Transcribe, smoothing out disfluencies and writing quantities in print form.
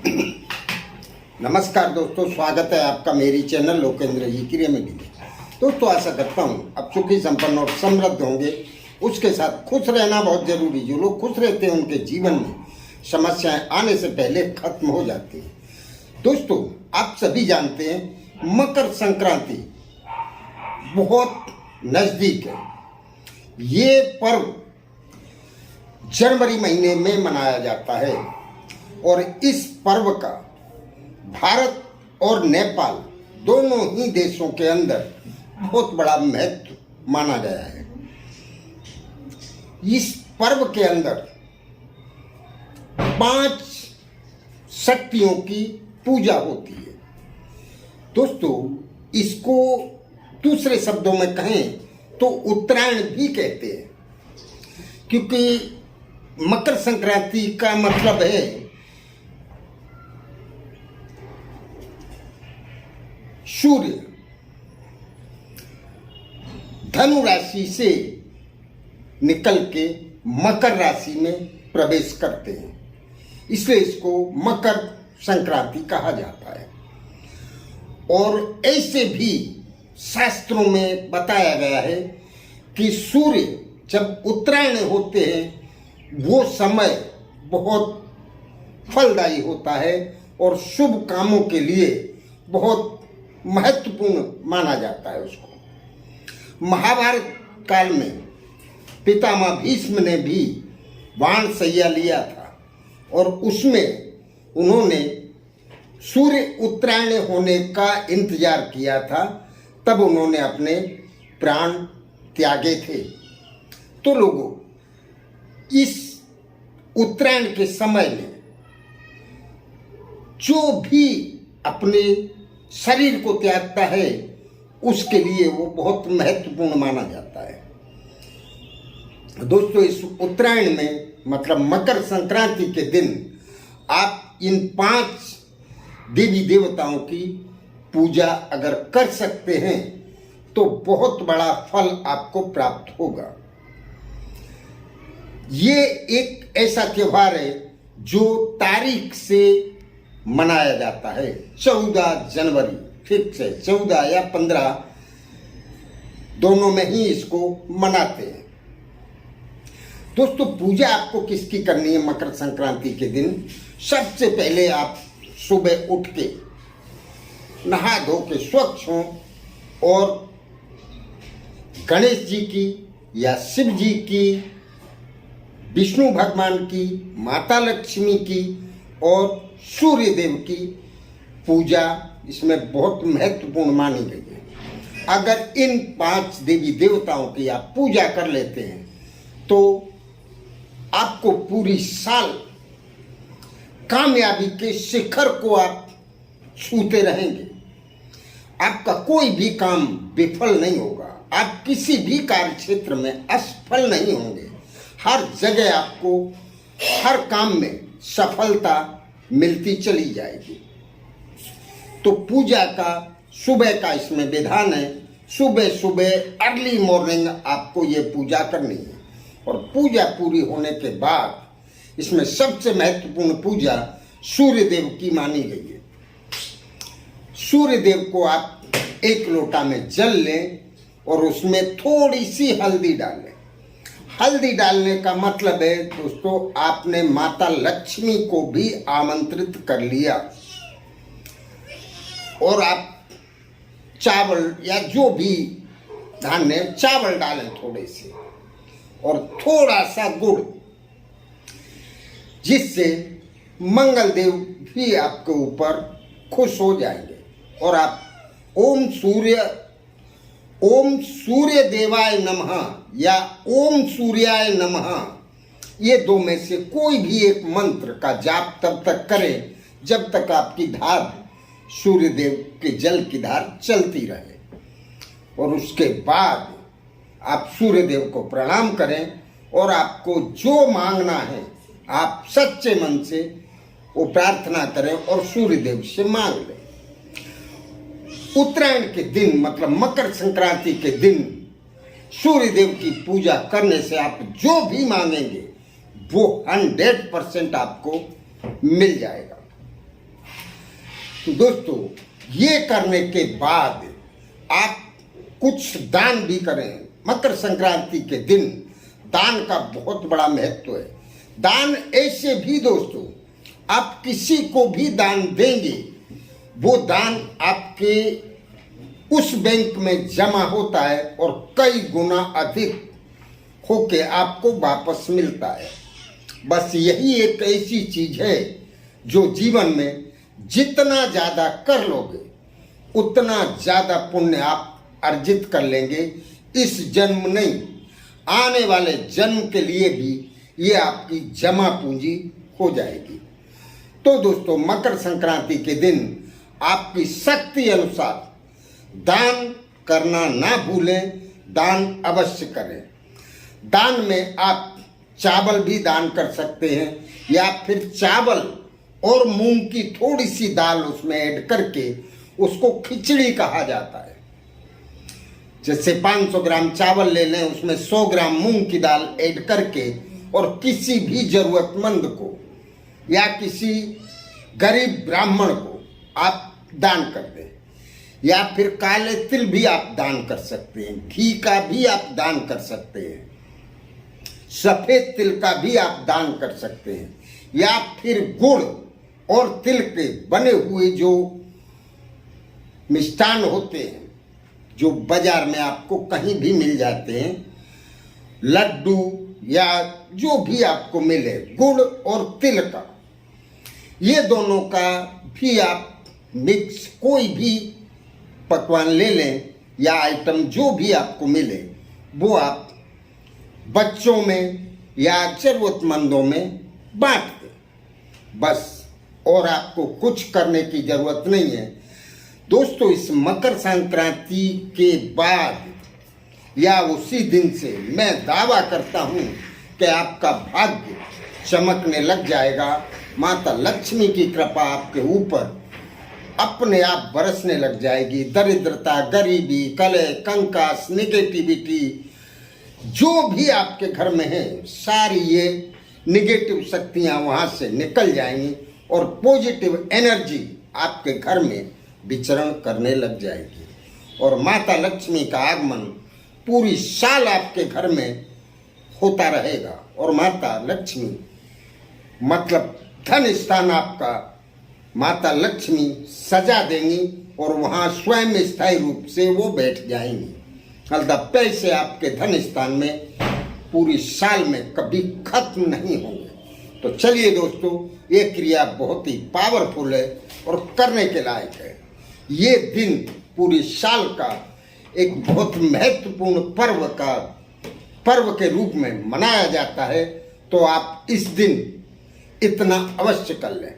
नमस्कार दोस्तों, स्वागत है आपका मेरी चैनल लोकेंद्र जी की रेमेडी में। दोस्तों, आशा करता हूँ आप सुखी संपन्न और समृद्ध होंगे। उसके साथ खुश रहना बहुत जरूरी। जो लोग खुश रहते हैं उनके जीवन में समस्याएं आने से पहले खत्म हो जाती हैं। दोस्तों, आप सभी जानते हैं मकर संक्रांति बहुत नज़दीक है। ये पर्व जनवरी महीने में मनाया जाता है और इस पर्व का भारत और नेपाल दोनों ही देशों के अंदर बहुत बड़ा महत्व माना गया है। इस पर्व के अंदर 5 शक्तियों की पूजा होती है। दोस्तों, इसको दूसरे शब्दों में कहें तो उत्तरायण भी कहते हैं, क्योंकि मकर संक्रांति का मतलब है सूर्य धनु राशि से निकल के मकर राशि में प्रवेश करते हैं, इसलिए इसको मकर संक्रांति कहा जाता है। और ऐसे भी शास्त्रों में बताया गया है कि सूर्य जब उत्तरायण होते हैं वो समय बहुत फलदायी होता है और शुभ कामों के लिए बहुत महत्वपूर्ण माना जाता है उसको। महाभारत काल में पितामह भीष्म ने भी बाण शैया लिया था और उसमें उन्होंने सूर्य उत्तरायण होने का इंतजार किया था, तब उन्होंने अपने प्राण त्यागे थे। तो लोगों, इस उत्तरायण के समय में जो भी अपने शरीर को त्यागता है उसके लिए वो बहुत महत्वपूर्ण माना जाता है। दोस्तों, इस उत्तरायण में मतलब मकर संक्रांति के दिन आप इन 5 देवी देवताओं की पूजा अगर कर सकते हैं तो बहुत बड़ा फल आपको प्राप्त होगा। ये एक ऐसा त्योहार है जो तारीख से मनाया जाता है 14 जनवरी, ठीक से 14 या 15 दोनों में ही इसको मनाते हैं। दोस्तों, पूजा आपको किसकी करनी है मकर संक्रांति के दिन? सबसे पहले आप सुबह उठ के नहा धो के स्वच्छ हों और गणेश जी की या शिव जी की, विष्णु भगवान की, माता लक्ष्मी की और सूर्य देव की पूजा इसमें बहुत महत्वपूर्ण मानी गई है। अगर इन 5 देवी देवताओं की आप पूजा कर लेते हैं तो आपको पूरी साल कामयाबी के शिखर को आप छूते रहेंगे। आपका कोई भी काम विफल नहीं होगा, आप किसी भी कार्य क्षेत्र में असफल नहीं होंगे। हर जगह आपको हर काम में सफलता मिलती चली जाएगी। तो पूजा का सुबह का इसमें विधान है। सुबह सुबह अर्ली मॉर्निंग आपको ये पूजा करनी है और पूजा पूरी होने के बाद इसमें सबसे महत्वपूर्ण पूजा सूर्य देव की मानी गई है। सूर्य देव को आप 1 लोटा में जल लें और उसमें थोड़ी सी हल्दी डालें। हल्दी डालने का मतलब है दोस्तों, आपने माता लक्ष्मी को भी आमंत्रित कर लिया और आप चावल या जो भी धान्य, चावल डालें थोड़े से और थोड़ा सा गुड़, जिससे मंगल देव भी आपके ऊपर खुश हो जाएंगे। और आप ओम सूर्य देवाय नमः या ओम सूर्याय नमः, ये 2 में से कोई भी एक मंत्र का जाप तब तक करें जब तक आपकी धार सूर्य देव के जल की धार चलती रहे। और उसके बाद आप सूर्य देव को प्रणाम करें और आपको जो मांगना है आप सच्चे मन से वो प्रार्थना करें और सूर्य देव से मांग लें। उत्तरायण के दिन मतलब मकर संक्रांति के दिन सूर्य देव की पूजा करने से आप जो भी मांगेंगे वो 100% आपको मिल जाएगा। तो दोस्तों ये करने के बाद आप कुछ दान भी करें। मकर संक्रांति के दिन दान का बहुत बड़ा महत्व है। दान ऐसे भी दोस्तों आप किसी को भी दान देंगे, वो दान आपके उस बैंक में जमा होता है और कई गुना अधिक होके आपको वापस मिलता है। बस यही एक ऐसी चीज है जो जीवन में जितना ज्यादा कर लोगे उतना ज्यादा पुण्य आप अर्जित कर लेंगे। इस जन्म नहीं, आने वाले जन्म के लिए भी ये आपकी जमा पूंजी हो जाएगी। तो दोस्तों मकर संक्रांति के दिन आपकी शक्ति अनुसार दान करना ना भूलें, दान अवश्य करें। दान में आप चावल भी दान कर सकते हैं या फिर चावल और मूंग की थोड़ी सी दाल उसमें ऐड करके, उसको खिचड़ी कहा जाता है। जैसे 500 ग्राम चावल ले लें, उसमें 100 ग्राम मूंग की दाल ऐड करके और किसी भी जरूरतमंद को या किसी गरीब ब्राह्मण को आप दान कर दें। या फिर काले तिल भी आप दान कर सकते हैं, घी का भी आप दान कर सकते हैं, सफेद तिल का भी आप दान कर सकते हैं, या फिर गुड़ और तिल के बने हुए जो मिष्ठान होते हैं जो बाजार में आपको कहीं भी मिल जाते हैं, लड्डू या जो भी आपको मिले, गुड़ और तिल का, ये दोनों का भी आप मिक्स कोई भी पकवान ले लें या आइटम जो भी आपको मिले, वो आप बच्चों में या जरूरतमंदों में बांट दें बस। और आपको कुछ करने की जरूरत नहीं है। दोस्तों इस मकर संक्रांति के बाद या उसी दिन से मैं दावा करता हूं कि आपका भाग्य चमकने लग जाएगा। माता लक्ष्मी की कृपा आपके ऊपर अपने आप बरसने लग जाएगी। दरिद्रता, गरीबी, कलह, कंकास, नेगेटिविटी जो भी आपके घर में है, सारी ये नेगेटिव शक्तियां वहां से निकल जाएंगी और पॉजिटिव एनर्जी आपके घर में विचरण करने लग जाएगी। और माता लक्ष्मी का आगमन पूरी साल आपके घर में होता रहेगा। और माता लक्ष्मी मतलब धन स्थान आपका माता लक्ष्मी सजा देंगी और वहां स्वयं स्थायी रूप से वो बैठ जाएंगी। मतलब पैसे आपके धन स्थान में पूरी साल में कभी खत्म नहीं होंगे। तो चलिए दोस्तों, ये क्रिया बहुत ही पावरफुल है और करने के लायक है। ये दिन पूरी साल का एक बहुत महत्वपूर्ण पर्व के रूप में मनाया जाता है। तो आप इस दिन इतना अवश्य कर लें।